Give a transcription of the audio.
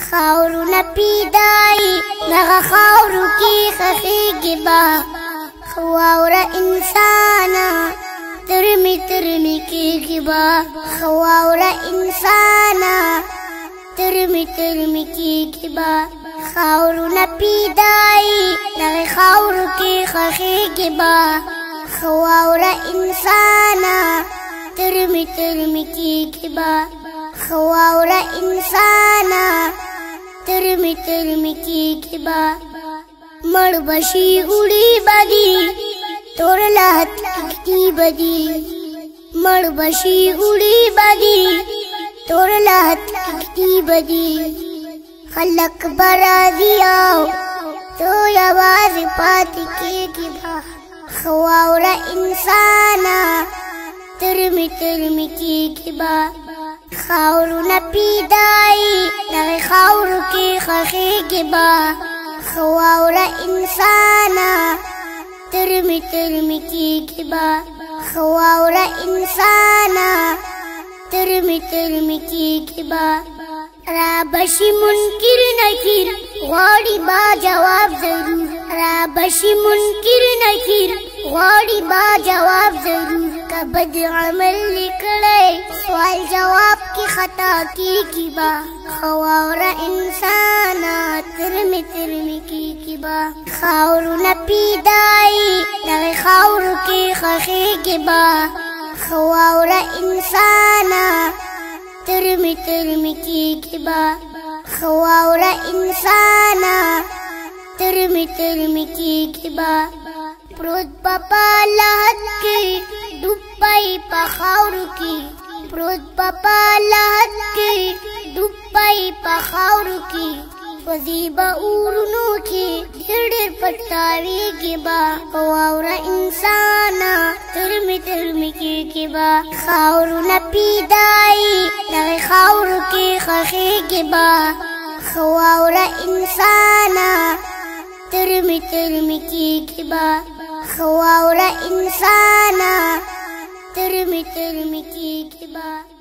خاورونه پیدای دغه خاورو کې خښېږي با خواوره انسانه ترمي کېږي با خواوره انسانه ترمي کېږي با خاورونه پیدای دغه خاورو کې خښېږي با خواوره انسانه ترمي کېږي با خواوره انسانه ترمي کېږي با مړ بشي وړي بدي تور لحد کښتي بدي مړ بشي وړي بدي تور لحد کښتي بدي خلق برازي او تو یوازې پاتې کېږي با خواوره انسانه ترمي کېږي با خاورونه پیدای دغه خاورو کې خښېږي با خواوره انسانه ترمي کېږي با خواوره انسانه ترمي کېږي با را بشي منکر نکیر غواړي با جواب ضرور را بشي منکر نکیر غواړي با جواب ضرور که بد عمل کړی سوال جواب کې خطا کېږي با خواوره انسانه ترمي کېږي با خاورونه پیدای دغه خاورو کې خښېږي با خواوره انسانه ترمي کېږي با خواوره انسانه ترمي کېږي با پروت پپا لحد کې ډوب پای په خاورو کې پروت پپا لحد کې ډوب پای په خاورو کې سوځي به اورونو کې ډېر پټاویږي با خواوره انسانه ترمي کېږي با خاورونه پیدای دغه خاورو کې خښېږي با خواوره انسانه ترمي کېږي با خواوره انسانه ترمي کېږي با